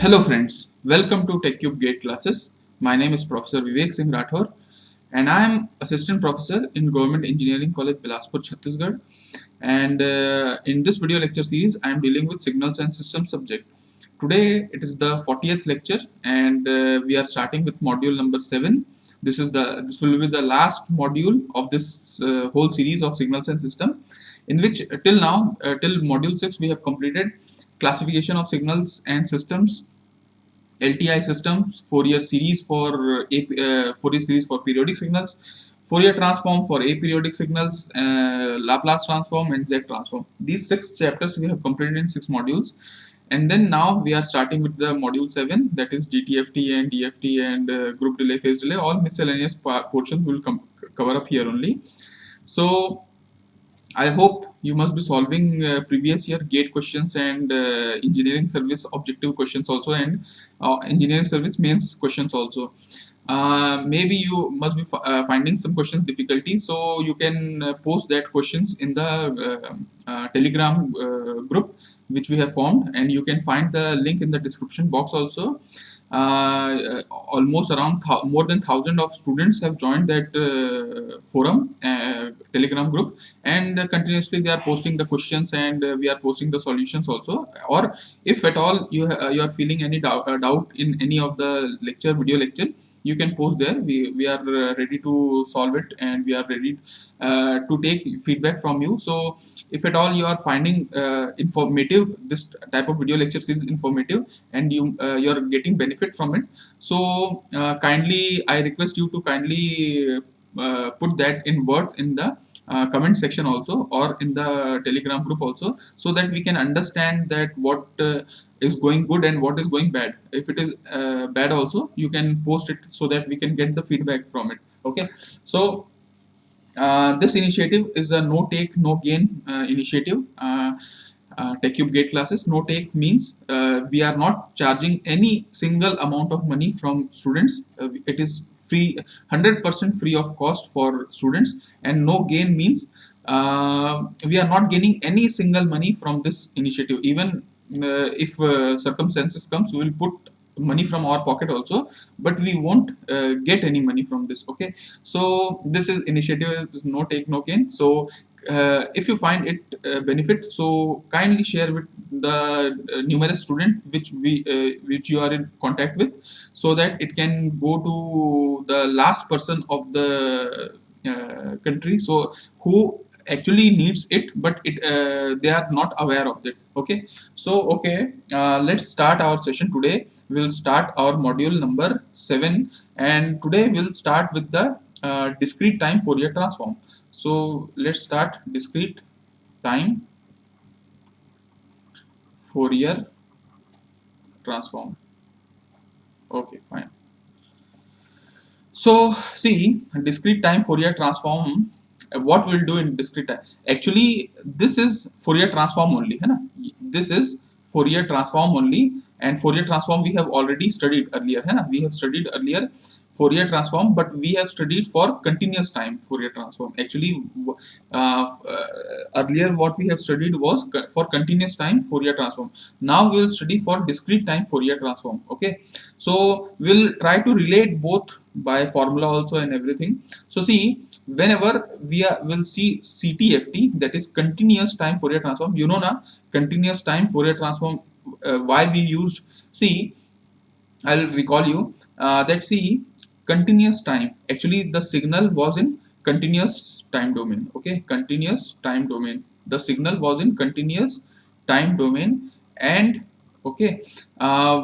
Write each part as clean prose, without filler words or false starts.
Hello friends, welcome to TechCube Gate classes. My name is Professor Vivek Singh Rathore and I am Assistant Professor in Government Engineering College Bilaspur, Chhattisgarh. And in this video lecture series, I am dealing with Signals and Systems subject. Today it is the 40th lecture and we are starting with module number 7. This will be the last module of this whole series of Signals and System, in which till now till module 6 we have completed classification of signals and systems, LTI systems, Fourier series for Fourier series for periodic signals, Fourier transform for aperiodic signals, Laplace transform and Z transform. These 6 chapters we have completed in 6 modules, and then now we are starting with the module 7, that is DTFT and DFT and group delay, phase delay. All miscellaneous portions will cover up here only. So I hope you must be solving previous year GATE questions and engineering service objective questions also, and engineering service mains questions also. Maybe you must be finding some questions difficulty, so you can post that questions in the Telegram group which we have formed, and you can find the link in the description box also. Almost around more than 1,000 of students have joined that forum Telegram group, and continuously they are posting the questions, and we are posting the solutions also. Or if at all you are feeling any doubt in any of the video lecture, you can post there. We are ready to solve it, and we are ready to take feedback from you. So if at all you are finding informative, this type of video lectures is informative and you are getting benefit from it, so kindly I request you to kindly put that in words in the comment section also, or in the Telegram group also, so that we can understand that what is going good and what is going bad. If it is bad also, you can post it so that we can get the feedback from it. Okay, so this initiative is a no take no gain initiative. TechCube Gate classes, no take means we are not charging any single amount of money from students. It is free, 100% free of cost for students. And no gain means we are not gaining any single money from this initiative. Even if circumstances comes, we will put money from our pocket also, but we won't get any money from this. Okay, so this is initiative is no take no gain. So if you find it benefit, so kindly share with the numerous student which you are in contact with, so that it can go to the last person of the country, so who actually needs it, but they are not aware of it. Okay, so okay, let's start our session today. We'll start our module number 7, and today we'll start with the discrete time Fourier transform. So let's start discrete time Fourier transform. Okay, fine. So see, discrete time Fourier transform, what we'll do in discrete time. Actually, this is Fourier transform only, है ना? This is Fourier transform only, and Fourier transform we have already studied earlier, है ना? We have studied earlier Fourier transform, but we have studied for continuous time Fourier transform. Actually, earlier what we have studied was for continuous time Fourier transform. Now we will study for discrete time Fourier transform. Okay, so we'll try to relate both by formula also and everything. So see, whenever will see CTFT, that is continuous time Fourier transform, you know na, continuous time Fourier transform, why we used, see, I'll recall you that see, continuous time, actually the signal was in continuous time domain. Okay, continuous time domain, the signal was in continuous time domain, and okay,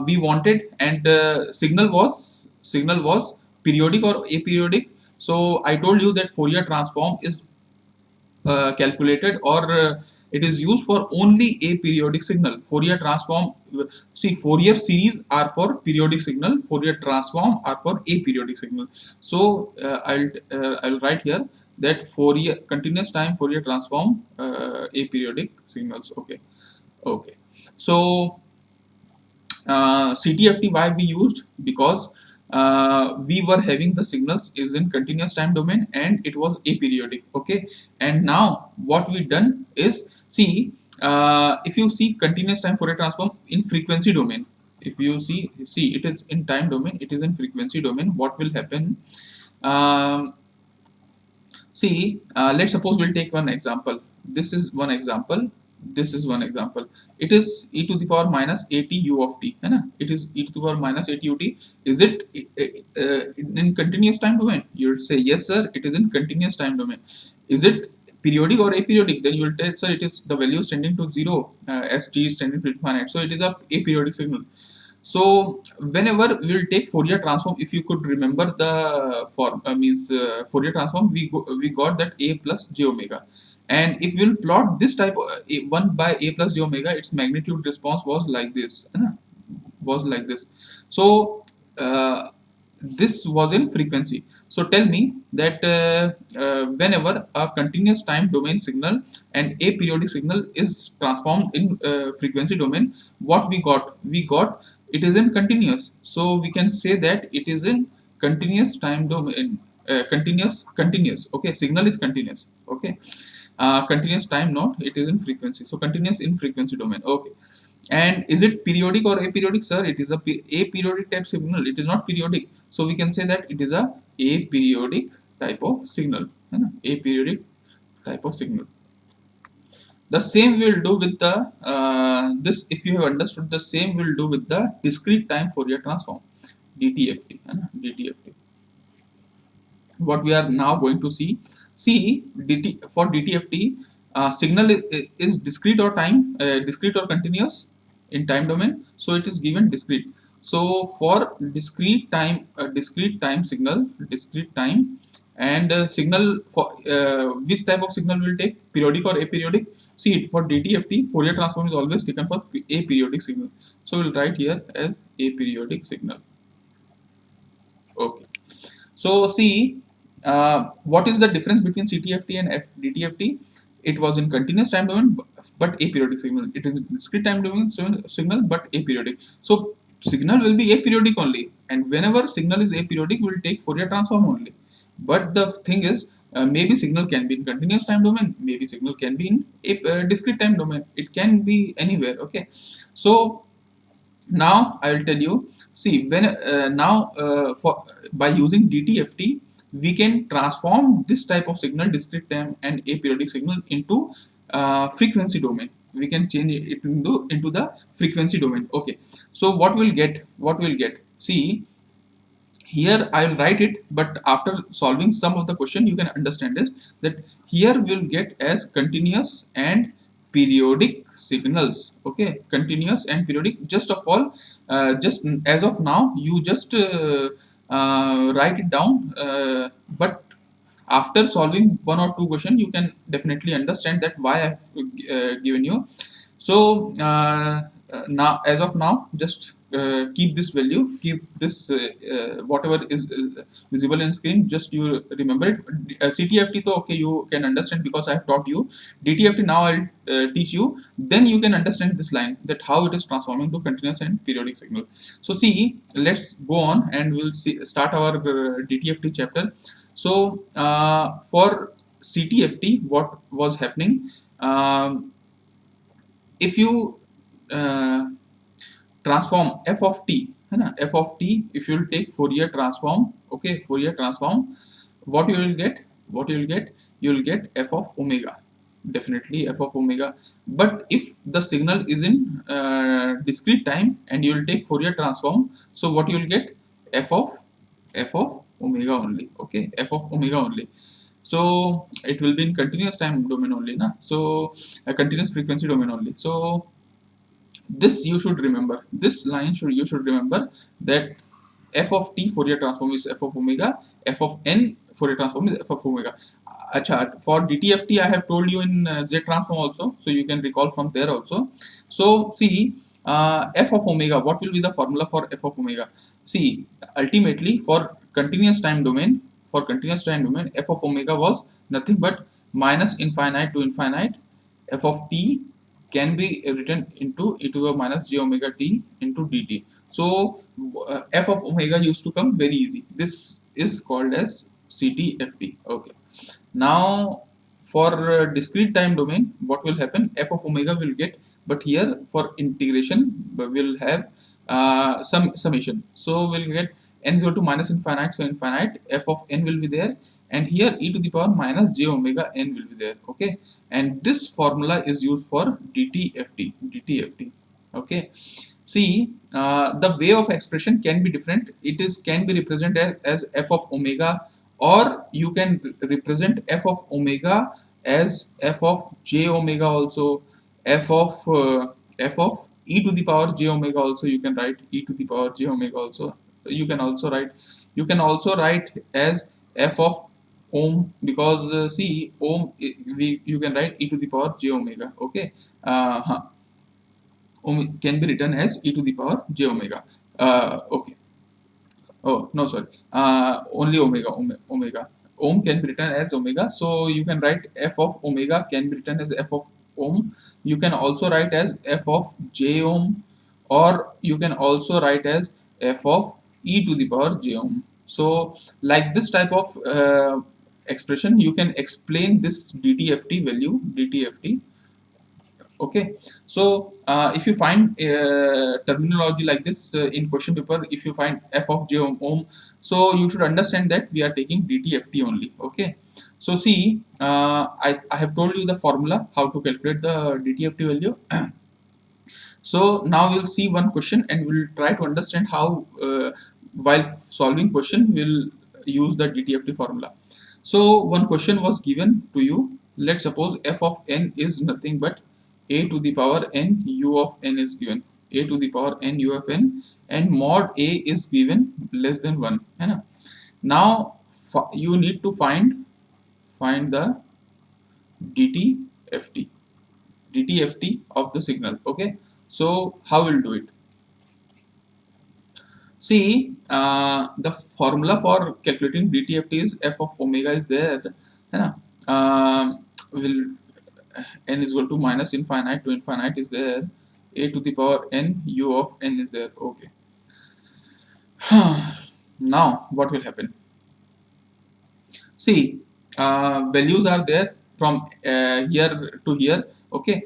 we wanted, and signal was periodic or aperiodic. So I told you that Fourier transform is calculated, or it is used for only a periodic signal. Fourier transform, see, Fourier series are for periodic signal, Fourier transform are for aperiodic signal. So I'll write here that Fourier continuous time Fourier transform aperiodic signals. Okay, okay. So CTFT why we used, because we were having the signals is in continuous time domain and it was aperiodic. Okay, and now what we done is, see, if you see continuous time Fourier transform in frequency domain, if you see it is in time domain, it is in frequency domain, what will happen? um, See, let's suppose we'll take one example. This is one example. This is one example. It is e to the power minus 80 u of t. है ना? It is e to the power minus 80 ut. Is it in continuous time domain? You'll say yes, sir. It is in continuous time domain. Is it periodic or aperiodic? Then you will tell, sir, it is the value is tending to zero as t is tending to infinite. So it is a aperiodic signal. So whenever we will take Fourier transform, if you could remember the form Fourier transform, we got that a plus j omega, and if we'll plot this type of 1 by a plus j omega, its magnitude response was like this, है ना? Was like this. So this was in frequency. So tell me that whenever a continuous time domain signal and aperiodic signal is transformed in frequency domain, what we got? We got it is in continuous. So we can say that it is in continuous time domain. Continuous. Okay, signal is continuous. Okay, continuous time not. It is in frequency. So continuous in frequency domain. Okay. And is it periodic or aperiodic, sir? It is a aperiodic type signal. It is not periodic. So we can say that it is a aperiodic type of signal. Aperiodic type of signal. The same we'll do with the this. If you have understood, the same we'll do with the discrete time Fourier transform, DTFT. DTFT. What we are now going to see. See, for DTFT, signal is discrete or discrete or continuous in time domain. So it is given discrete. So for discrete time discrete time, and signal for which type of signal will take, periodic or aperiodic? See, for DTFT, Fourier transform is always taken for aperiodic signal. So we'll write here as aperiodic signal. Okay. So see, what is the difference between CTFT and DTFT? It was in continuous time domain but aperiodic signal. It is discrete time domain signal but aperiodic. So signal will be aperiodic only, and whenever signal is aperiodic, we will take Fourier transform only. But the thing is, maybe signal can be in continuous time domain, maybe signal can be in discrete time domain. It can be anywhere. Okay. So now I will tell you. See, when for by using DTFT, we can transform this type of signal, discrete time and aperiodic signal, into frequency domain. We can change it into the frequency domain. Okay. So what we'll get? What we'll get? See, here I will write it, but after solving some of the question, you can understand this, that here we'll get as continuous and periodic signals. Okay, continuous and periodic. Just of all, just as of now, you just write it down, but after solving one or two questions, you can definitely understand that why I have given you. So now, as of now, just keep this value, keep this whatever is visible in screen, just you remember it. CTFT though, okay, you can understand because I have taught you. DTFT now I'll teach you, then you can understand this line, that how it is transforming to continuous and periodic signal. So see, let's go on and we'll start our DTFT chapter. So for CTFT, what was happening, if you transform f of t, है ना, f of t, if you will take Fourier transform, okay, Fourier transform, what you will get? You will get f of omega, definitely f of omega. But if the signal is in discrete time and you will take Fourier transform, so what you will get? f of omega only. Okay, f of omega only. So it will be in continuous time domain only, na? So a continuous frequency domain only. So this you should remember. This line you should remember, that f of t Fourier transform is f of omega, f of n Fourier transform is f of omega. Acha, for DTFT I have told you in Z transform also, so you can recall from there also. So see, f of omega, what will be the formula for f of omega? See, ultimately for continuous time domain, f of omega was nothing but minus infinite to infinite f of t can be written into e to the minus j omega t into dt. So f of omega used to come very easy. This is called as CTFT. Okay. Now for discrete time domain, what will happen? F of omega will get, but here for integration we will have summation. So we'll get n is equal to minus infinite, so infinite f of n will be there, and here e to the power minus j omega n will be there. Okay, and this formula is used for DTFT. Okay, see, the way of expression can be different. It is can be represented as f of omega, or you can represent f of omega as f of j omega also, f of e to the power j omega also. You can write e to the power j omega also. You can also write as f of ohm, because see, ohm, you can write e to the power j omega. Okay, can be written as e to the power j omega. Okay. Oh, no, sorry. Only omega, omega. Ohm can be written as omega. So you can write f of omega can be written as f of ohm. You can also write as f of j ohm, or you can also write as f of e to the power j ohm. So like this type of expression, you can explain this DTFT value, DTFT. Okay, so if you find terminology like this in question paper, if you find f of j ohm, so you should understand that we are taking DTFT only. Okay, so see, I have told you the formula how to calculate the DTFT value. So now we'll see one question and we'll try to understand how while solving question we'll use the DTFT formula. So one question was given to you. Let's suppose f of n is nothing but a to the power n u of n is given. A to the power n u of n, and mod a is given less than 1. है ना? Now you need to find the DTFT of the signal. Okay, so how we'll do it? See, the formula for calculating DTFT is f of omega is there. है ना? Will n is equal to minus infinite to infinite is there. A to the power n u of n is there. Okay. Now what will happen? See, values are there from here to here. Okay,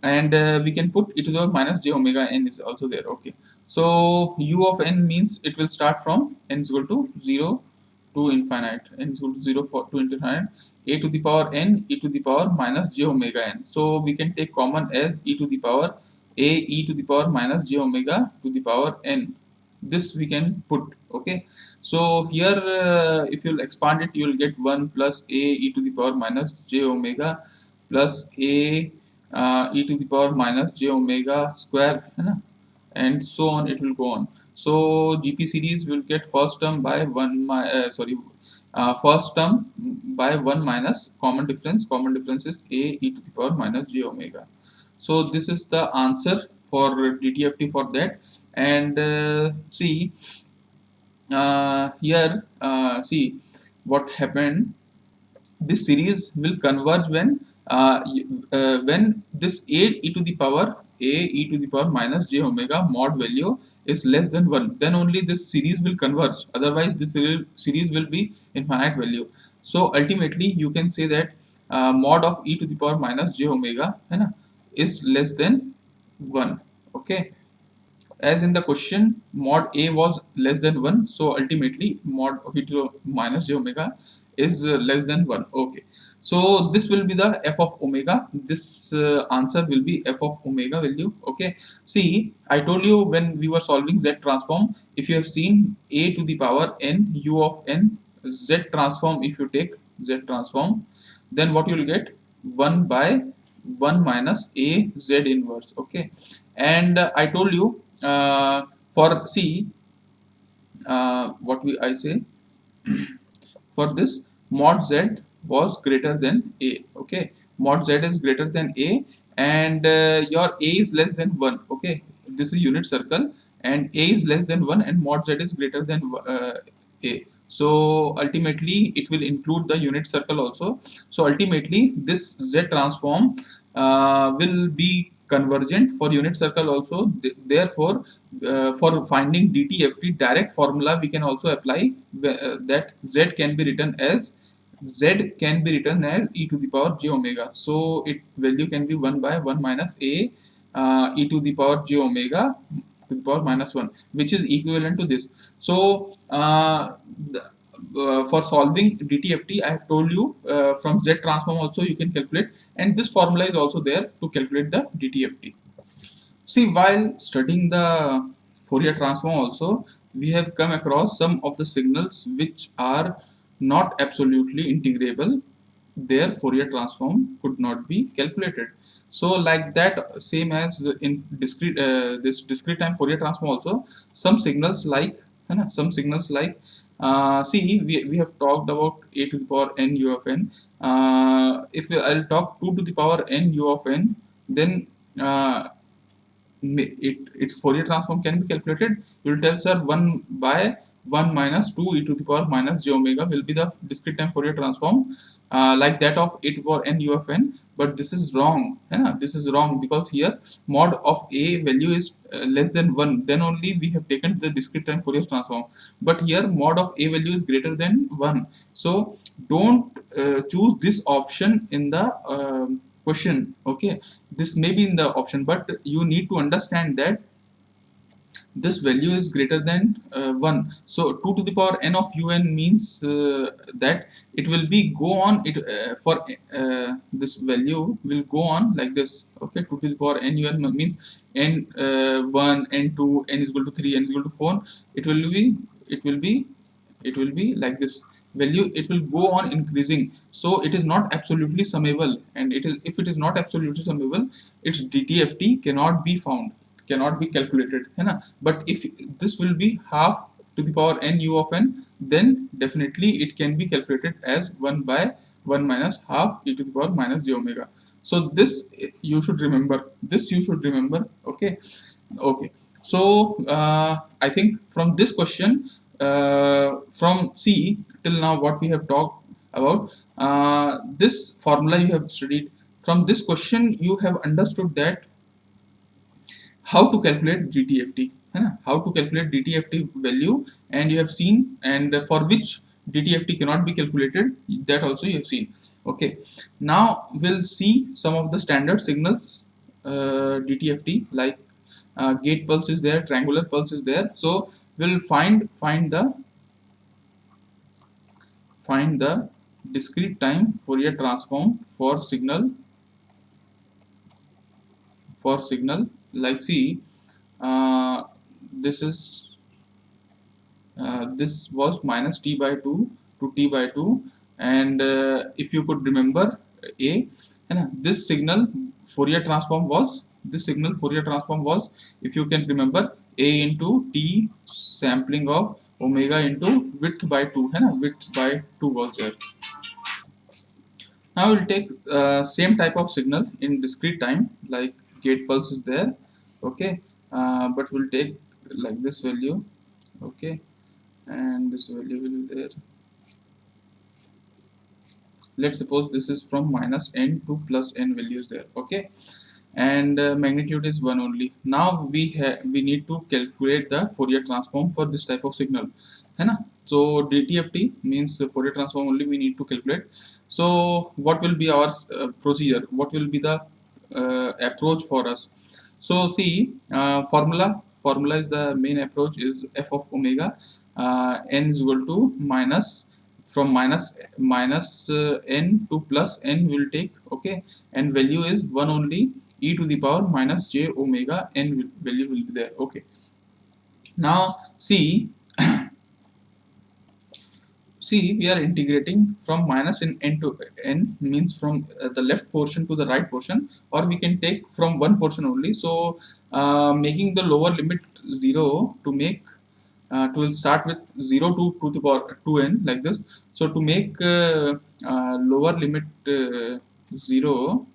and we can put e to the minus j omega n is also there. Okay, so u of n means it will start from n is equal to 0 to infinite. N is equal to 0 to infinite. A to the power n e to the power minus j omega n. So we can take common as e to the power a e to the power minus j omega to the power n. This we can put. Okay, so here if you'll expand it, you will get 1 plus a e to the power minus j omega plus a e to the power minus j omega square, है ना? And so on, it will go on. So GP series will get first term by 1 first term by 1 minus common difference. Common difference is a e to the power minus j omega. So this is the answer for DTFT for that. And see, here see what happened. This series will converge when this a e to the power minus j omega mod value is less than 1. Then only this series will converge. Otherwise this series will be infinite value. So ultimately you can say that mod of e to the power minus j omega, है ना, is less than 1. Okay, as in the question mod a was less than 1, so ultimately mod of e to minus j omega is less than 1. Okay, so this will be the f of omega. This answer will be f of omega value. Okay, see, I told you when we were solving z transform, if you have seen a to the power n u of n z transform, if you take z transform, then what you will get 1 by 1 minus a z inverse. Okay, and I told you for C, what we I say, for this mod z was greater than a. Okay, mod z is greater than a, and your a is less than 1. Okay, this is unit circle, and a is less than 1 and mod z is greater than a. So ultimately it will include the unit circle also. So ultimately this z transform will be convergent for unit circle also. Therefore for finding DTFT direct formula we can also apply that z can be written as e to the power j omega. So it value can be 1 by 1 minus a e to the power j omega to the power minus 1, which is equivalent to this. So for solving DTFT, I have told you from Z transform also you can calculate, and this formula is also there to calculate the DTFT. See, while studying the Fourier transform also, we have come across some of the signals which are not absolutely integrable. Their Fourier transform could not be calculated. So like that, same as in discrete this discrete time Fourier transform also, some signals like some signals like see, we have talked about a to the power n u of n. If I'll talk 2 to the power n u of n, then its Fourier transform can be calculated. You will tell, sir, 1 by 1 minus 2 e to the power minus j omega will be the discrete time Fourier transform like that of a to the power n u of n. But this is wrong. This is wrong, because here mod of a value is less than 1. Then only we have taken the discrete time Fourier transform. But here mod of a value is greater than 1. So don't choose this option in the question. Okay, this may be in the option, but you need to understand that this value is greater than 1. So 2 to the power n of un means that it will be go on it for this value will go on like this. Okay, 2 to the power n un means n 1, n2, n is equal to 3, n is equal to 4. It will be it will be it will be like this value. It will go on increasing, so it is not absolutely summable, and it is, if it is not absolutely summable, its DTFT cannot be found, cannot be calculated, है ना. But if this will be half to the power n u of n, then definitely it can be calculated as 1 by 1 minus half e to the power minus j omega. So this you should remember, this you should remember. Okay, okay. So I think from this question, from C till now what we have talked about, this formula you have studied. From this question you have understood that how to calculate DTFT, how to calculate DTFT value, and you have seen, and for which DTFT cannot be calculated, that also you have seen. Okay, now we'll see some of the standard signals DTFT, like gate pulse is there, triangular pulse is there. So we'll find the discrete time Fourier transform for signal like, see, this is this was minus t by 2 to t by 2, and if you could remember a, this signal Fourier transform was, if you can remember, a into t sampling of omega into width by 2, width by 2 was there. Now we'll take same type of signal in discrete time, like gate pulse is there. Okay, but we'll take like this value. Okay, and this value will be there. Let's suppose this is from minus n to plus n values there. Okay, and magnitude is 1 only. Now we need to calculate the Fourier transform for this type of signal, है ना. So DTFT means Fourier transform only we need to calculate. So what will be our procedure? What will be the approach for us? So see, formula is the main approach is f of omega, n is equal to minus, from minus n to plus n will take. Okay, and value is 1 only, e to the power minus j omega n value will be there. Okay, now see see, we are integrating from minus n to n, means from the left portion to the right portion, or we can take from one portion only. So making the lower limit 0 to make to start with 0 to the power 2n like this. So to make lower limit 0,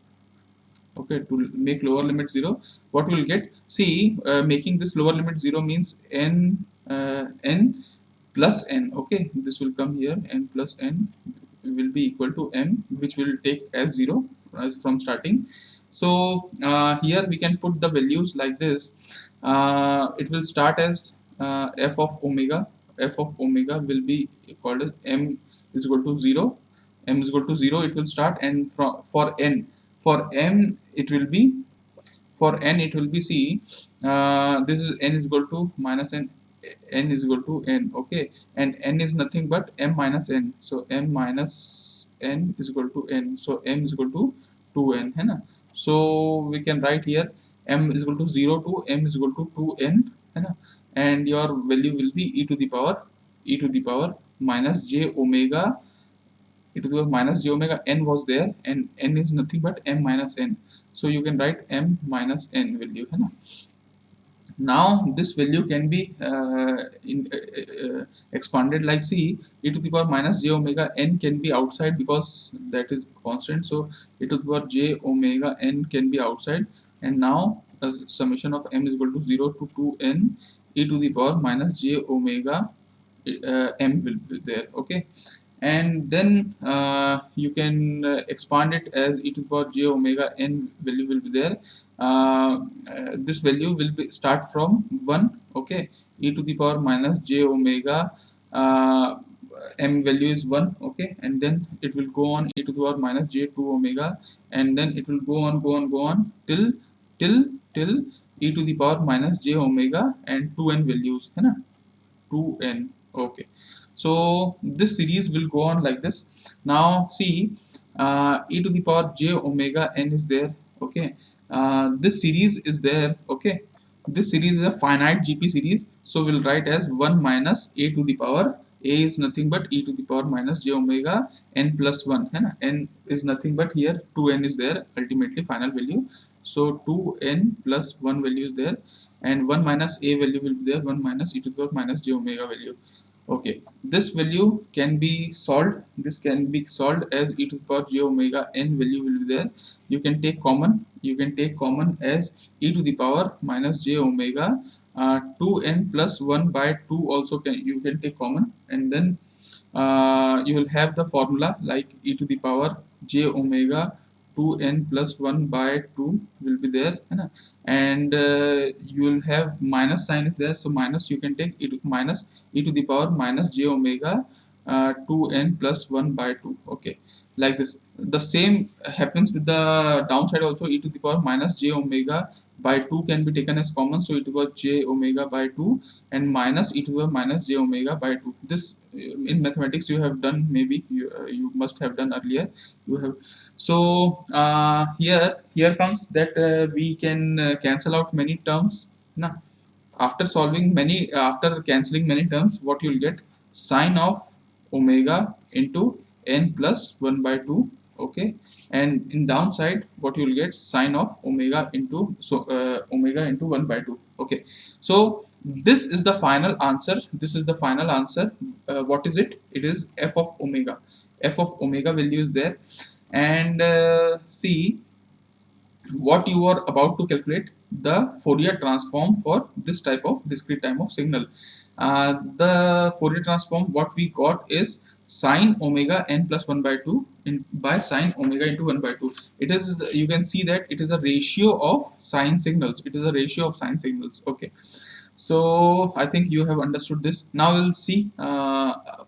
okay, to make lower limit 0, what we will get? See, making this lower limit 0 means n plus n. Okay, this will come here, n plus n will be equal to m, which will take as 0 from starting. So here we can put the values like this. It will start as f of omega. F of omega will be called as m is equal to 0. It will start, and for n, for m it will be For n it will be, see, this is n is equal to minus n, n is equal to n, okay, and n is nothing but m minus n, so m minus n is equal to n, so m is equal to 2n है ना. So we can write here m is equal to 0 to m is equal to 2n है ना, and your value will be e to the power minus j omega, e to the power minus j omega n was there, and n is nothing but m minus n, so you can write m minus n value है ना. Now this value can be expanded, like, see, e to the power minus j omega n can be outside because that is constant, so e to the power j omega n can be outside, and now summation of m is equal to 0 to 2n e to the power minus j omega m will be there, okay. And then you can expand it as e to the power j omega n value will be there. This value will be start from 1, okay, e to the power minus j omega m value is 1, okay, and then it will go on e to the power minus j 2 omega, and then it will go on till e to the power minus j omega and 2n values है ना, 2n, okay. So this series will go on like this. Now see, e to the power j omega n is there, okay. This series is there, okay. This series is a finite GP series, so we'll write as 1 minus a to the power, a is nothing but e to the power minus j omega n plus 1 है ना, n is nothing but here 2n is there ultimately final value, so 2n plus 1 value is there, and 1 minus a value will be there, 1 minus e to the power minus j omega value, okay. This value can be solved, this can be solved as e to the power j omega n value will be there. You can take common as e to the power minus j omega 2n plus 1 by 2 also you can take common, and then you will have the formula like e to the power j omega 2n plus 1 by 2 will be there है ना, and you will have minus sign is there, so minus you can take minus e to the power minus j omega 2n plus 1 by 2, okay, like this. The same happens with the downside also, e to the power minus j omega by 2 can be taken as common, so e to the power j omega by 2 and minus e to the power minus j omega by 2. This in mathematics you have done, maybe you must have done earlier, you have. So here comes that we can cancel out many terms na. After cancelling many terms, what you will get, sine of omega into n plus 1 by 2, okay, and in downside what you will get, sine of omega into omega into 1 by 2, okay. So this is the final answer, what is it? It is f of omega. F of omega value is there, and see what you are about to calculate, the Fourier transform for this type of discrete time of signal. The Fourier transform what we got is sine omega n plus 1 by 2 by sine omega into 1 by 2. It is, you can see that it is a ratio of sine signals, okay. So I think you have understood this. Now we'll see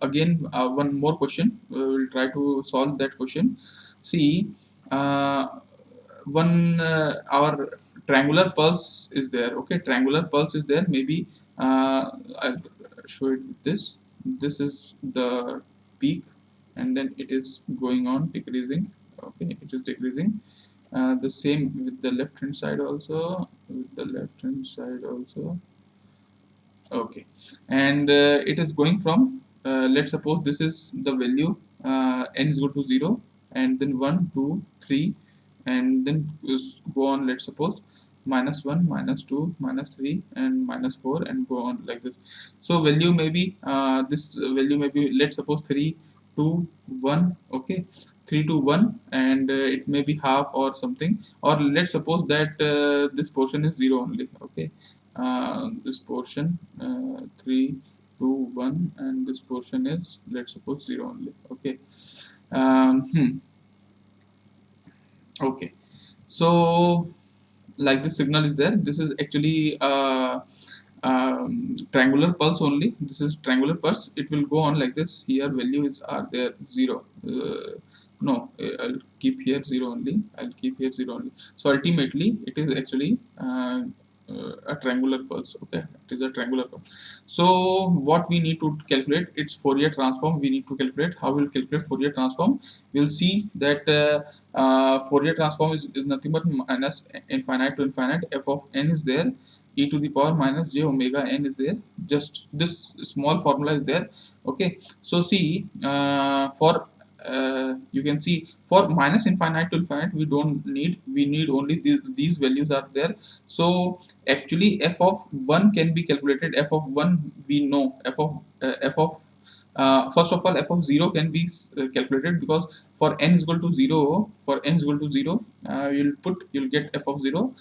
again one more question. We'll try to solve that question. See, our triangular pulse is there, okay, triangular pulse is there, maybe I'll show it with this. This is the peak, and then it is going on decreasing, okay, it is decreasing. The same with the left hand side also, okay, and it is going from let's suppose this is the value, n is equal to 0, and then 1 2 3, and then go on, let's suppose minus 1 minus 2 minus 3 and minus 4, and go on like this. So value may be this value may be, let's suppose 3 2 1, okay, 3 to 1, and it may be half or something, or let's suppose that this portion is 0 only, okay. This portion 3 2 1, and this portion is, let's suppose, 0 only, okay. Okay, so like this signal is there, this is actually triangular pulse only, this is triangular pulse. It will go on like this. Here values are there 0, No, I'll keep here 0 only. I'll keep here 0 only. So ultimately, it is actually a triangular pulse. Okay, it is a triangular pulse. So what we need to calculate, it's Fourier transform. We need to calculate. How we'll calculate Fourier transform? We'll see that Fourier transform is nothing but minus infinite to infinite. F of n is there. E to the power minus j omega n is there. Just this small formula is there. Okay, so see, for you can see for minus infinite to infinite we need only these values are there. So actually f of 1 can be calculated. F of 1 we know. F of first of all, f of 0 can be calculated, because for n is equal to 0, you'll get f of 0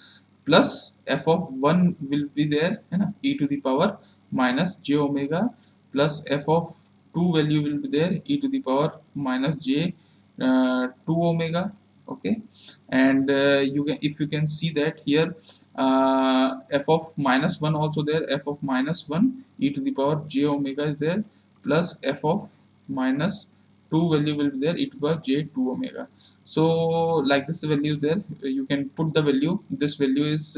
plus f of 1 will be there, e to the power minus j omega, plus f of 2 value will be there, e to the power minus j 2 omega. Okay, and you can, if you can see that here, f of minus 1 also there, f of minus 1 e to the power j omega is there, plus f of minus 2 value will be there, e to the power j 2 omega. So like this value is there, you can put the value. This value is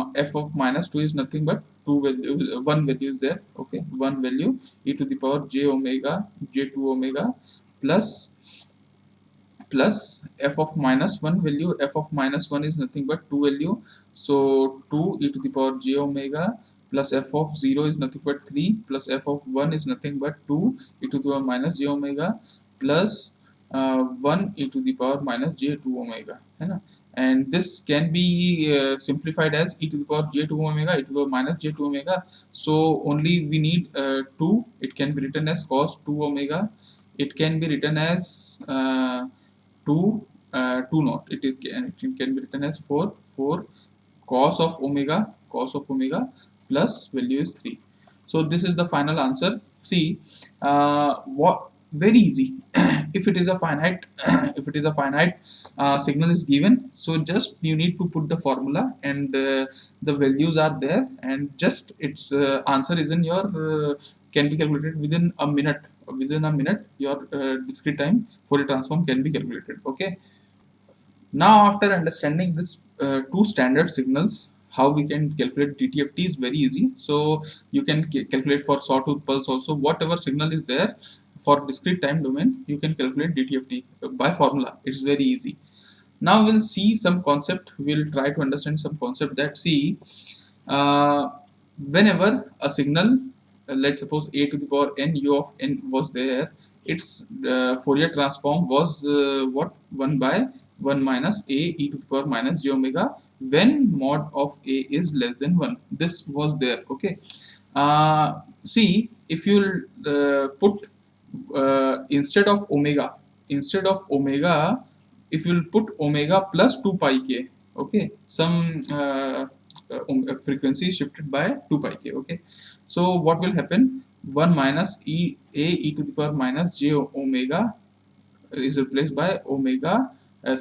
f of minus 2 is nothing but 2 value, 1 value is there. Okay, 1 value, e to the power j omega j 2 omega, plus f of minus 1 value. F of minus 1 is nothing but 2 value, so 2 e to the power j omega, plus f of 0 is nothing but 3, plus f of 1 is nothing but 2 e to the power minus j omega, plus 1 e to the power minus j 2 omega, है ना? And this can be simplified as e to the power j 2 omega, e to the power minus j 2 omega. So only we need 2. It can be written as cos 2 omega. It can be written as 2 not. It can be written as 4 cos of omega plus value is 3. So this is the final answer. See, what very easy. If it is a finite if it is a finite signal is given, so just you need to put the formula, and the values are there, and just its answer is in your can be calculated within a minute. Within a minute your discrete time for a transform can be calculated. Okay, now, after understanding this two standard signals, how we can calculate DTFT is very easy. So you can calculate for sawtooth pulse also. Whatever signal is there for discrete time domain, you can calculate DTFT by formula. It's very easy. Now we'll see some concept. We'll try to understand some concept that, see, uh, whenever a signal, let's suppose a to the power n u of n was there, its Fourier transform was what, 1 by 1 minus a e to the power minus j omega when mod of a is less than 1. This was there. Okay, see, if you'll put instead of omega, if you'll put omega plus 2 pi k, okay, some frequency is shifted by 2 pi k. Okay, so what will happen? 1 minus e to the power minus j omega is replaced by omega, 2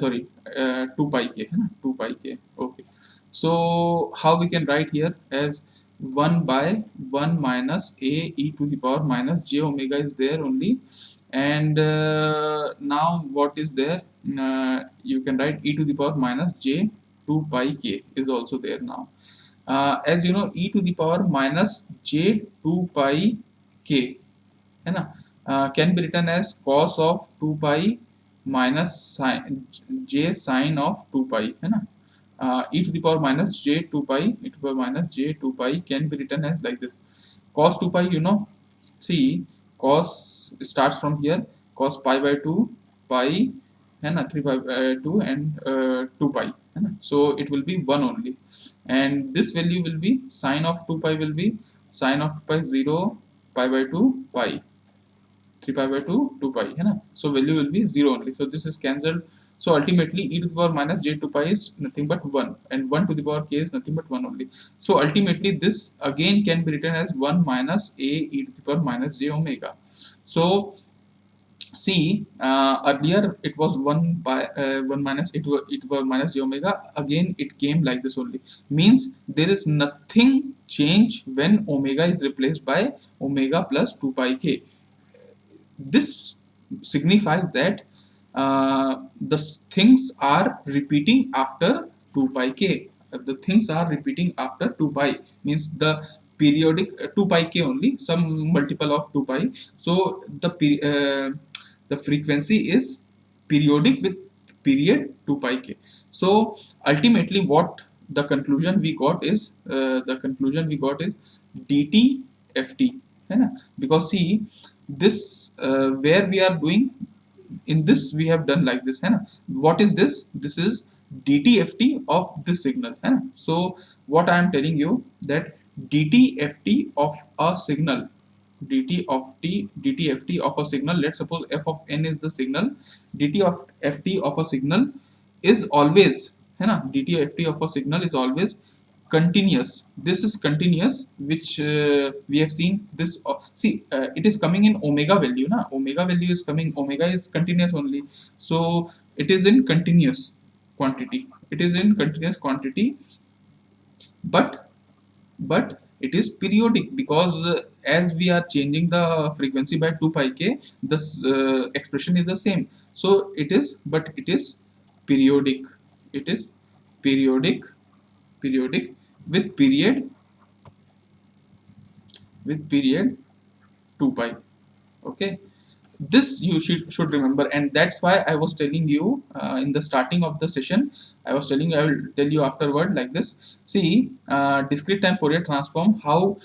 pi k, है ना, 2 pi k. Okay, so how we can write here as 1 by 1 minus a e to the power minus j omega is there only, and now what is there? You can write e to the power minus j 2 pi k is also there now. As you know, e to the power minus j 2 pi k, है ना, can be written as cos of 2 pi minus j sine of 2 pi, है ना. E to the power minus j 2 pi, e to the power minus j 2 pi can be written as like this. Cos 2 pi, you know, see, cos starts from here, cos pi by 2 pi, है ना, 3 pi by 2 and 2 pi, है ना. So it will be 1 only, and this value will be sine of 2 pi will be sine of 2 pi 0 pi by 2 pi, 3 pi by 2 2 pi, है ना. So value will be 0 only, so this is cancelled. So ultimately e to the power minus j 2 pi is nothing but 1, and 1 to the power k is nothing but 1 only. So ultimately this again can be written as 1 minus a e to the power minus j omega. So see, earlier it was 1 by 1 minus e to the power minus j omega. Again it came like this only, means there is nothing change when omega is replaced by omega plus 2 pi k. This signifies that the things are repeating after 2 pi k. The things are repeating after 2 pi means the periodic 2 pi k only, some multiple of 2 pi. So the frequency is periodic with period 2 pi k. So ultimately what the conclusion we got is dt ft है ना, because see this where we are doing, in this we have done like this है ना. What is this? This is dtft of this signal है ना. So what I am telling you that dtft of a signal, dtft of a signal, let's suppose f of n is the signal, dt of ft of a signal is always है ना, dtft of a signal is always continuous. This is continuous, which we have seen this see it is coming in omega value na, omega value is coming, omega is continuous only, so it is in continuous quantity, it is in continuous quantity, but it is periodic because as we are changing the frequency by 2 pi k, this expression is the same. So it is, but it is periodic, it is periodic with period 2 pi. Okay, this you should remember, and that's why I was telling you in the starting of the session, I was telling you, I will tell you afterward like this. See, discrete time Fourier transform, how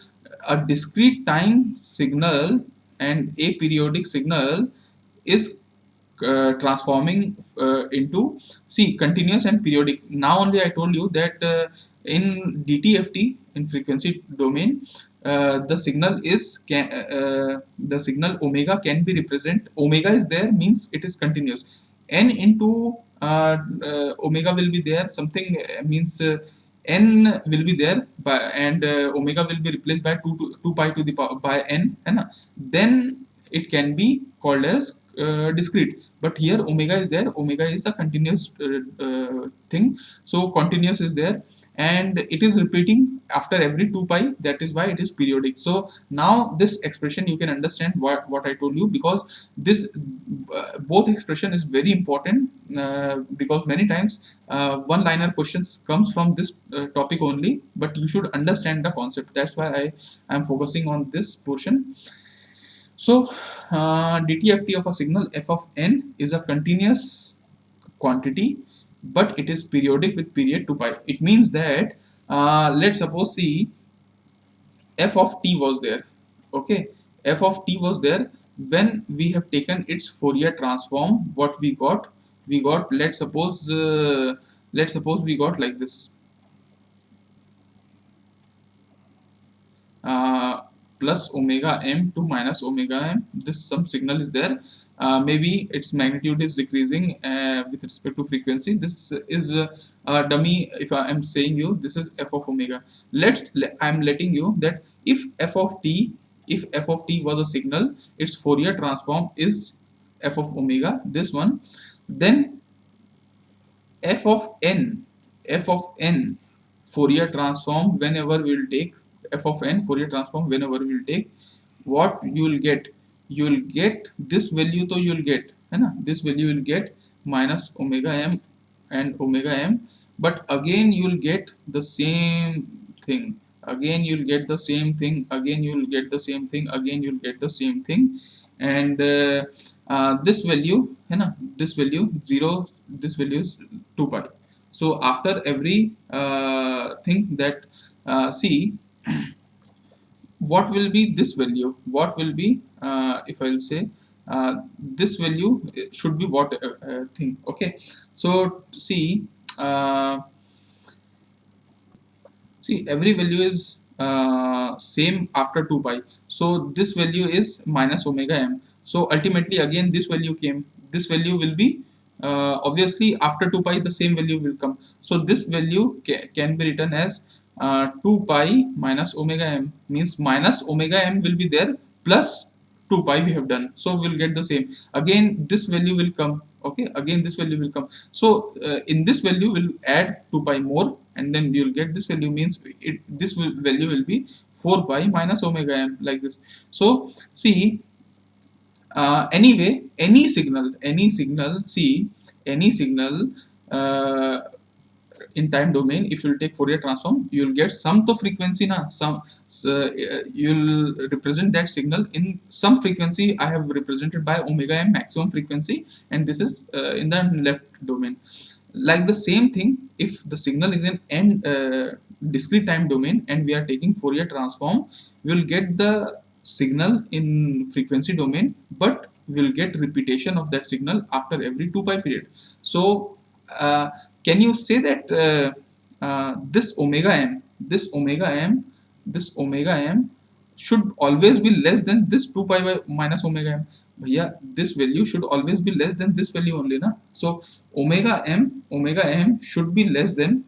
a discrete time signal and a periodic signal is transforming into, see, continuous and periodic. Now only I told you that in dtft, in frequency domain, the signal is the signal omega can be represent, omega is there means it is continuous, n into omega will be there, something means n will be there by, and omega will be replaced by 2 pi to the power by n, and then it can be called as discrete. But here omega is there, omega is a continuous thing, so continuous is there, and it is repeating after every 2 pi, that is why it is periodic. So now this expression you can understand what I told you, because this both expression is very important, because many times one liner questions comes from this topic only, but you should understand the concept, that's why I am focusing on this portion. So dtft of a signal f of n is a continuous quantity, but it is periodic with period 2 pi. It means that let's suppose, see, f of t was there, okay, f of t was there, when we have taken its Fourier transform, what we got, let's suppose we got like this, plus omega m to minus omega m, this some signal is there, maybe its magnitude is decreasing with respect to frequency. This is a dummy, if I am saying you this is f of omega. I am letting you that if f of t was a signal, its Fourier transform is f of omega, this one, then f of n Fourier transform whenever we will take, f of n Fourier transform whenever we will take, what you will get, you will get this value, so you will get है ना, this value will get minus omega m and omega m, but again you will get the same thing, again you will get the same thing, again you will get the same thing, again you will get the same thing, and this value है ना, this value 0, this value is 2 pi. So after every thing that see, what will be this value, what will be if I will say this value should be what thing, okay. So see, uh, see, every value is same after 2 pi, so this value is minus omega m, so ultimately again this value came, this value will be obviously after 2 pi the same value will come, so this value can be written as 2 pi minus omega m, means minus omega m will be there plus 2 pi we have done, so we'll get the same, again this value will come, okay, again this value will come, so in this value we'll add 2 pi more, and then you'll get this value, means this value will be 4 pi minus omega m, like this. So see, Anyway, any signal uh, in time domain, if you'll take Fourier transform, you'll get some to frequency na some, you'll represent that signal in some frequency. I have represented by omega m maximum frequency, and this is in the left domain. Like the same thing, if the signal is in n discrete time domain and we are taking Fourier transform, we will get the signal in frequency domain, but we'll get repetition of that signal after every 2 pi period. So can you say that this omega m, this omega m should always be less than this 2 pi by minus omega m? Bhaiya, this value should always be less than this value only na. So omega m should be less than,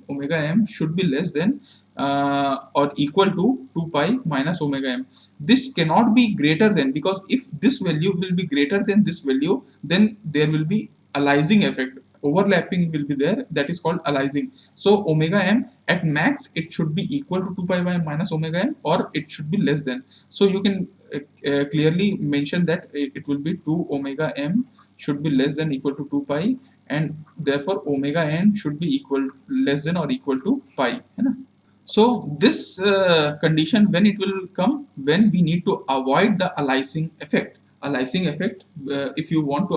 or equal to 2 pi minus omega m. This cannot be greater than, because if this value will be greater than this value, then there will be aliasing effect, overlapping will be there, that is called aliasing. So omega m at max, it should be equal to 2 pi by minus omega m, or it should be less than. So you can clearly mention that it will be 2 omega m should be less than equal to 2 pi, and therefore omega n should be equal, less than or equal to pi, है ना? So this condition, when it will come, when we need to avoid the aliasing effect. Aliasing effect, if you want to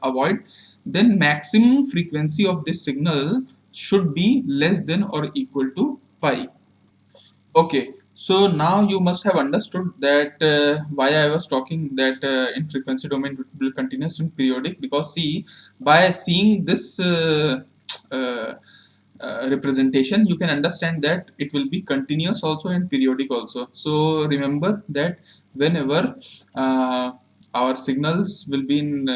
avoid, then maximum frequency of this signal should be less than or equal to pi. Okay, so now you must have understood that why I was talking that in frequency domain it will be continuous and periodic, because see, by seeing this representation, you can understand that it will be continuous also and periodic also. So remember that whenever our signals will be in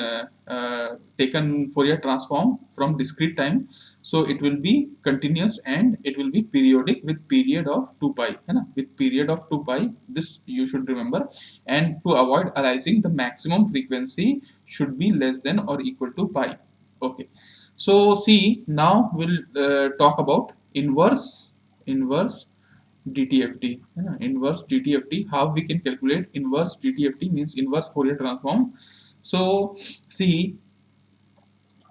taken Fourier transform from discrete time, so it will be continuous and it will be periodic with period of 2 pi, है ना? With period of 2 pi, this you should remember. And to avoid aliasing, the maximum frequency should be less than or equal to pi. Okay, so see, now we'll talk about inverse DTFT. Inverse DTFT, how we can calculate inverse DTFT, means inverse Fourier transform. So see,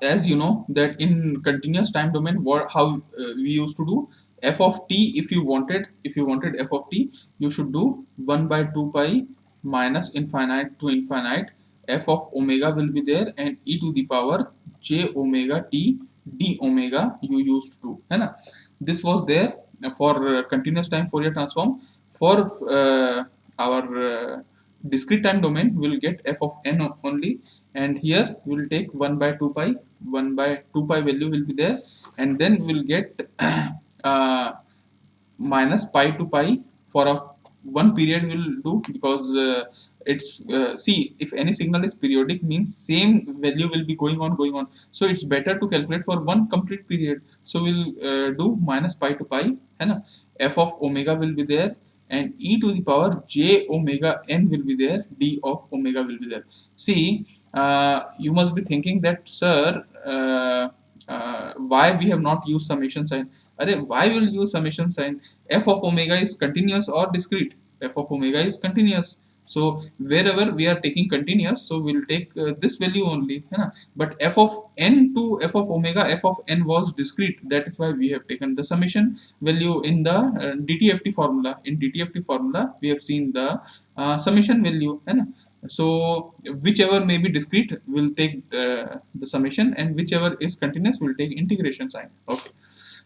as you know that in continuous time domain, how we used to do f of t. If you wanted f of t, you should do 1 by 2 pi minus infinite to infinite, f of omega will be there, and e to the power j omega t d omega you used to, है ना? This was there for continuous time Fourier transform. For our discrete time domain, we will get f of n only, and here we will take 1 by 2 pi, 1 by 2 pi value will be there, and then we will get minus pi to pi for a one period will do, because it's see, if any signal is periodic, means same value will be going on, so it's better to calculate for one complete period. So we'll do minus pi to pi, है ना? F of omega will be there, and e to the power j omega n will be there, d of omega will be there. See, you must be thinking that, sir, why we have not used summation sign? Why will use summation sign? F of omega is continuous or discrete? F of omega is continuous. So wherever we are taking continuous, so we'll take this value only, है? But f of n to f of omega, f of n was discrete. That is why we have taken the summation value in the DTFT formula. In DTFT formula, we have seen the summation value, है? So whichever may be discrete, will take the summation, and whichever is continuous will take integration sign. Okay.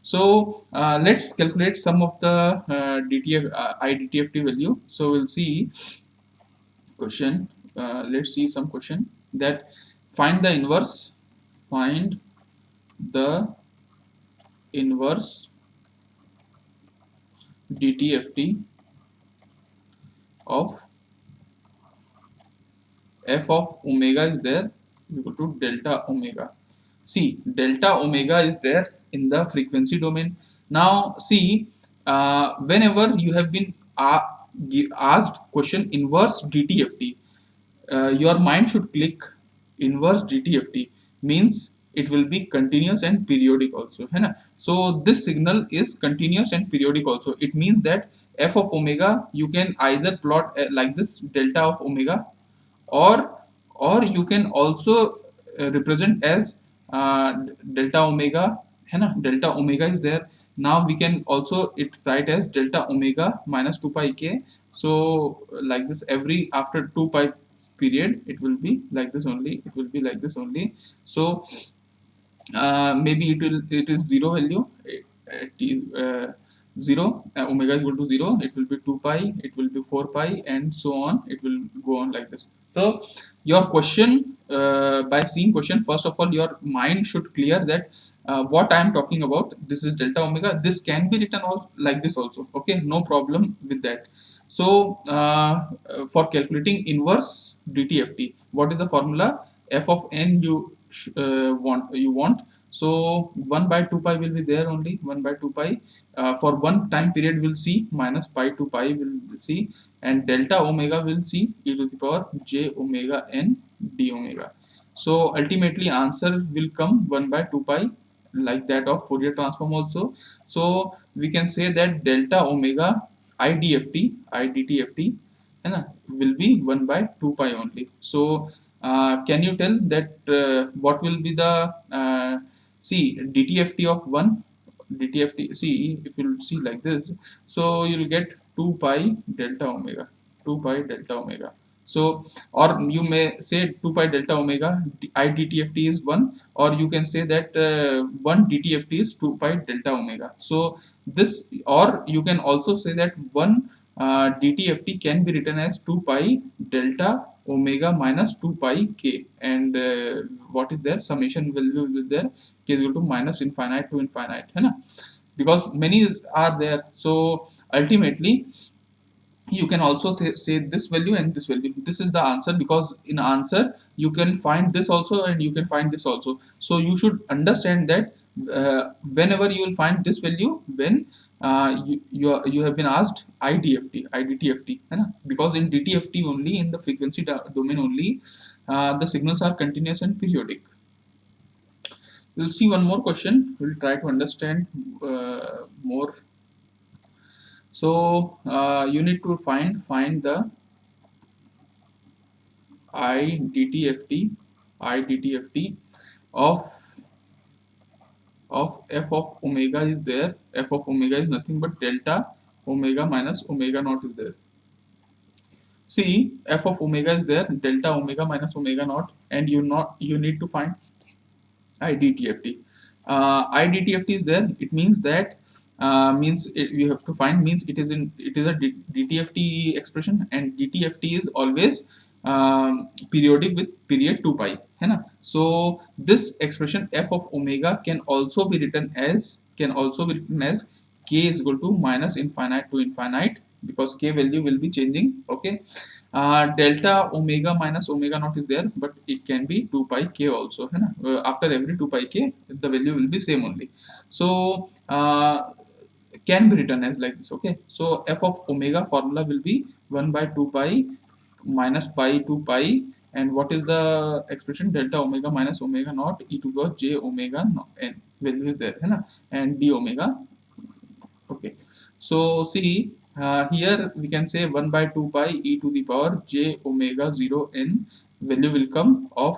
So let's calculate some of the IDTFT value. So we'll see question. Let's see some question that find the inverse DTFT of f of omega is there is equal to delta omega. See, delta omega is there in the frequency domain. Now see, whenever you have been asked question inverse DTFT, your mind should click inverse DTFT, means it will be continuous and periodic also, है ना? So this signal is continuous and periodic also. It means that f of omega you can either plot like this, delta of omega, or or you can also represent as delta omega, है ना, delta omega is there. Now we can also it write as delta omega minus 2 pi k. So like this, every after 2 pi period it will be like this only, it will be like this only. So maybe it is zero value, t, 0, omega is equal to 0, it will be 2 pi, it will be 4 pi, and so on, it will go on like this. So your question, by seeing question, first of all your mind should clear that what I am talking about, this is delta omega, this can be written like this also, okay, no problem with that. So for calculating inverse DTFT, what is the formula? F of n you want. So 1 by 2 pi will be there only, 1 by 2 pi. For one time period we'll see minus pi to pi will see, and delta omega will see e to the power j omega n d omega. So ultimately answer will come 1 by 2 pi, like that of Fourier transform also. So we can say that delta omega idtft है ना, will be 1 by 2 pi only. So can you tell that what will be the see DTFT of 1 DTFT? See, if you see like this, so you'll get 2 pi delta omega, 2 pi delta omega. So or you may say 2 pi delta omega idtft is 1, or you can say that 1 DTFT is 2 pi delta omega. So this, or you can also say that 1 DTFT can be written as 2 pi delta omega minus 2 pi k, and what is there, summation value will there, k is equal to minus infinite to infinite, है ना, because many are there. So ultimately you can also say this value and this value, this is the answer, because in answer you can find this also and you can find this also. So you should understand that whenever you will find this value when you have been asked idtft है ना, because in DTFT only, in the frequency domain only, the signals are continuous and periodic. We'll see one more question, we'll try to understand more. So you need to find the idtft of f of omega is there. F of omega is nothing but delta omega minus omega naught is there. See, f of omega is there, delta omega minus omega naught, and you need to find idtft. Idtft is there, it means that you have to find, means it is a DTFT expression, and DTFT is always periodic with period 2 pi, है ना. So this expression f of omega can also be written as k is equal to minus infinite to infinite, because k value will be changing, okay. Delta omega minus omega naught is there, but it can be 2 pi k also, है ना. After every 2 pi k the value will be same only. So can be written as like this, okay. So f of omega formula will be 1 by 2 pi minus pi to pi, and what is the expression, delta omega minus omega naught e to the j omega n value is there, है ना, and d omega, okay. So see, here we can say 1 by 2 pi e to the power j omega 0 n value will come of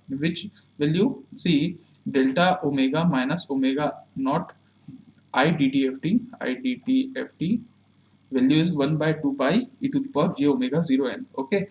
which value, see, delta omega minus omega naught idtft value is 1 by 2 pi e to the power j omega 0 n, okay.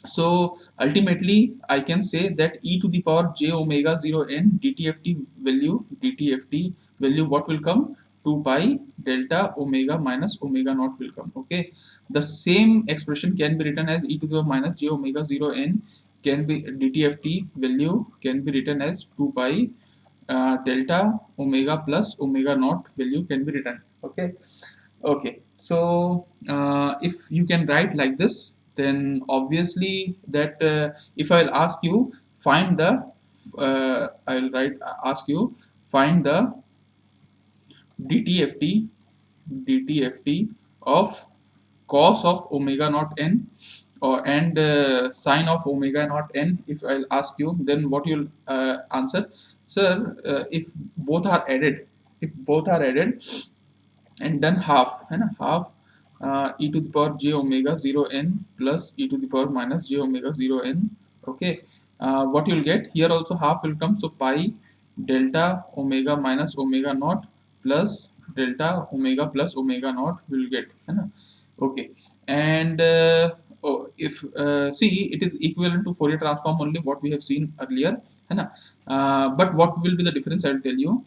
So ultimately I can say that e to the power j omega 0 n DTFT value what will come, 2 pi delta omega minus omega naught will come, okay. The same expression can be written as e to the power minus j omega 0 n, can be DTFT value can be written as 2 pi delta omega plus omega naught value can be written, okay. Okay, so if you can write like this, then obviously that if I'll ask you find the ask you find the DTFT of cos of omega naught n and sine of omega naught n. If I'll ask you, then what you'll answer, sir, if both are added and done half, है ना, half e to the power j omega 0 n plus e to the power minus j omega 0 n. Okay, what you'll get here also half will come, so pi delta omega minus omega naught plus delta omega plus omega naught will get, है ना? Okay, and if see, it is equivalent to Fourier transform only what we have seen earlier, है ना? But what will be the difference, I will tell you.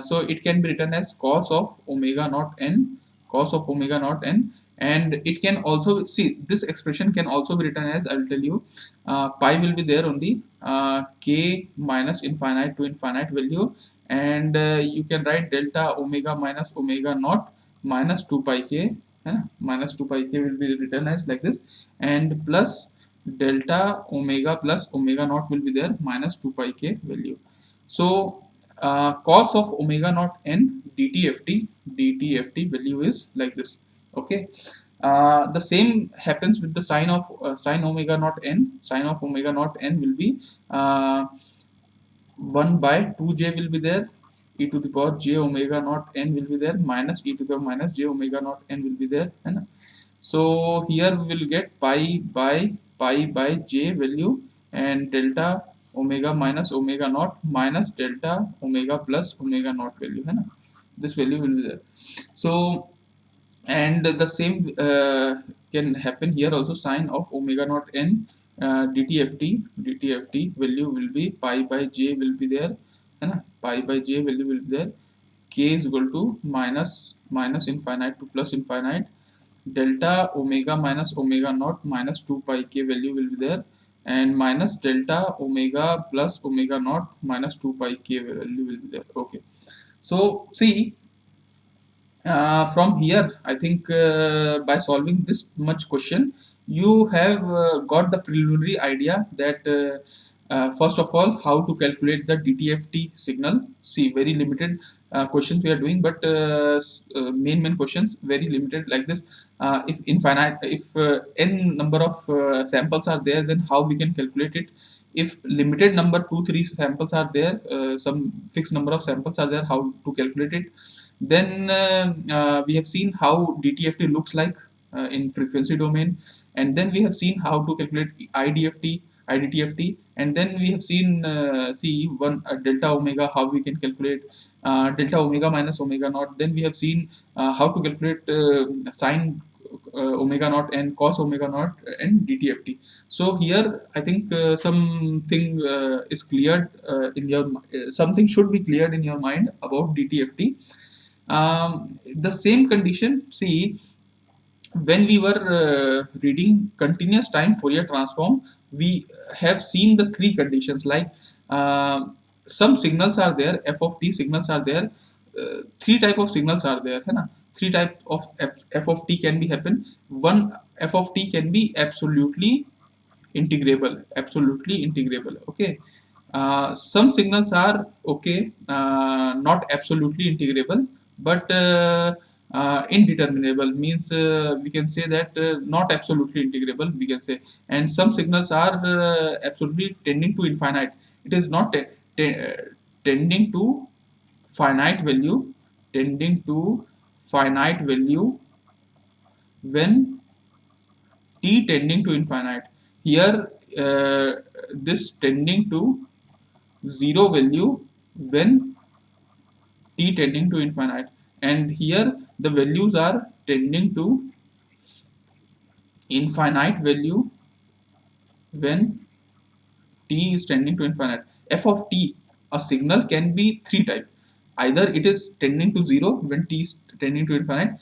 So it can be written as cos of omega naught n, cos of omega naught n, and it can also, see, this expression can also be written as, I will tell you, pi will be there only, k minus infinite to infinite value, and you can write delta omega minus omega naught minus 2 pi k, minus 2 pi k will be written as like this, and plus delta omega plus omega naught will be there minus 2 pi k value. So cos of omega naught n dtft value is like this. Okay, the same happens with the sine of sine omega naught n. Sine of omega naught n will be 1 by 2j will be there, e to the power j omega naught n will be there, minus e to the power minus j omega naught n will be there, है ना? So here we will get pi by j value and delta omega minus omega naught minus delta omega plus omega naught value, है ना? This value will be there. So and the same can happen here also. Sine of omega naught n dtft value will be pi by j will be there, है ना? Pi by j value will be there. K is equal to minus infinite to plus infinite. Delta omega minus omega naught minus 2 pi k value will be there, and minus delta omega plus omega naught minus 2 pi k value will be there. Okay, so see, from here I think by solving this much question you have got the preliminary idea that first of all how to calculate the DTFT signal. See, very limited questions we are doing, but main questions very limited like this. If infinite, if n number of samples are there, then how we can calculate it. If limited number 2-3 samples are there, some fixed number of samples are there, how to calculate it. Then we have seen how DTFT looks like in frequency domain, and then we have seen how to calculate IDTFT, and then we have seen delta omega, how we can calculate delta omega minus omega naught. Then we have seen how to calculate sine omega naught and cos omega naught and DTFT. So here I think something is cleared in your something should be cleared in your mind about DTFT. The same condition, see, when we were reading continuous time Fourier transform, we have seen the three conditions, like some signals are there, f of t signals are there, three type of signals are there, है ना? Three type of f of t can be happen. One, f of t can be absolutely integrable, okay. Some signals are okay, not absolutely integrable, but indeterminable, means we can say that not absolutely integrable, we can say. And some signals are absolutely tending to infinite. It is not tending to finite value, when t tending to infinite. Here this tending to 0 value when t tending to infinite, and here the values are tending to infinite value when t is tending to infinite. F of t, a signal can be three type. Either it is tending to 0 when t is tending to infinite.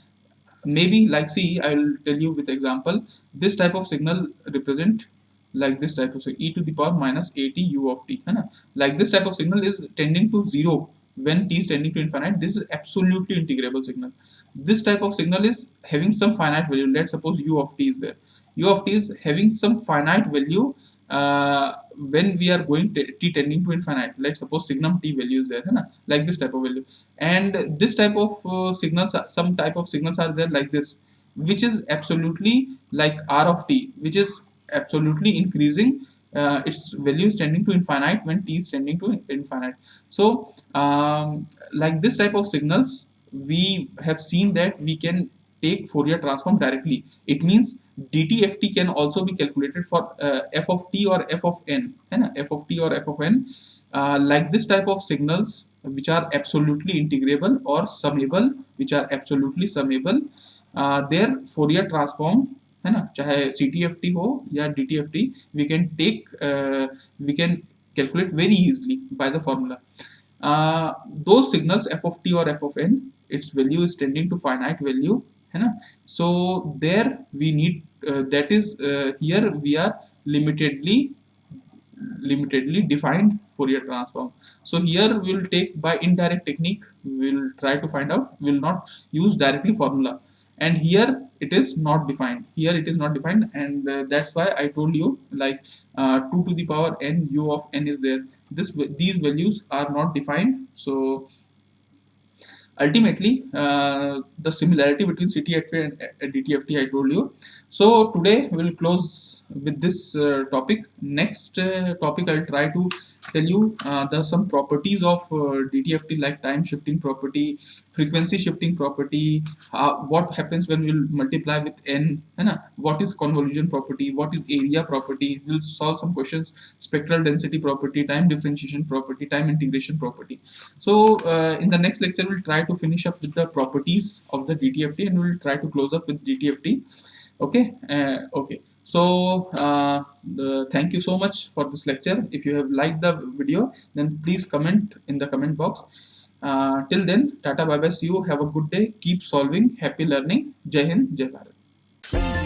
Maybe, like, see, I will tell you with example. This type of signal represent like this type of signal, e to the power minus at u of t, है ना? Like this type of signal is tending to 0 when t is tending to infinite. This is absolutely integrable signal. This type of signal is having some finite value. Let's suppose u of t is there. U of t is having some finite value when we are going t tending to infinite. Let's suppose signum t value is there, है ना? Like this type of value. And this type of signals, some type of signals are there like this, which is absolutely like r of t, which is absolutely increasing its value is tending to infinite when t is tending to infinite. So like this type of signals, we have seen that we can take Fourier transform directly. It means DTFT can also be calculated for f of t or f of n, है ना, f of t or f of n. Like this type of signals which are absolutely integrable or summable, which are absolutely summable, their Fourier transform, है ना, चाहे CTFT हो या DTFT, we can take we can calculate very easily by the formula. Those signals f of t or f of n, its value is tending to finite value, है ना. So there we need that is here we are limitedly defined Fourier transform. So here we will take by indirect technique, we will try to find out, we will not use directly formula, and here it is not defined, and that's why I told you, like 2 to the power n u of n is there. These values are not defined. So ultimately the similarity between CTFT and DTFT I told you. So today we will close with this topic. Next topic I'll try to tell you the some properties of DTFT, like time shifting property, frequency shifting property, what happens when we'll multiply with n, है ना, what is convolution property, what is area property. We'll solve some questions, spectral density property, time differentiation property, time integration property. So in the next lecture we'll try to finish up with the properties of the DTFT, and we'll try to close up with DTFT. Okay. Okay. So thank you so much for this lecture. If you have liked the video, then please comment in the comment box. Till then, tata, bye bye, see you, have a good day, keep solving, happy learning, Jai Hind, Jai Bharat.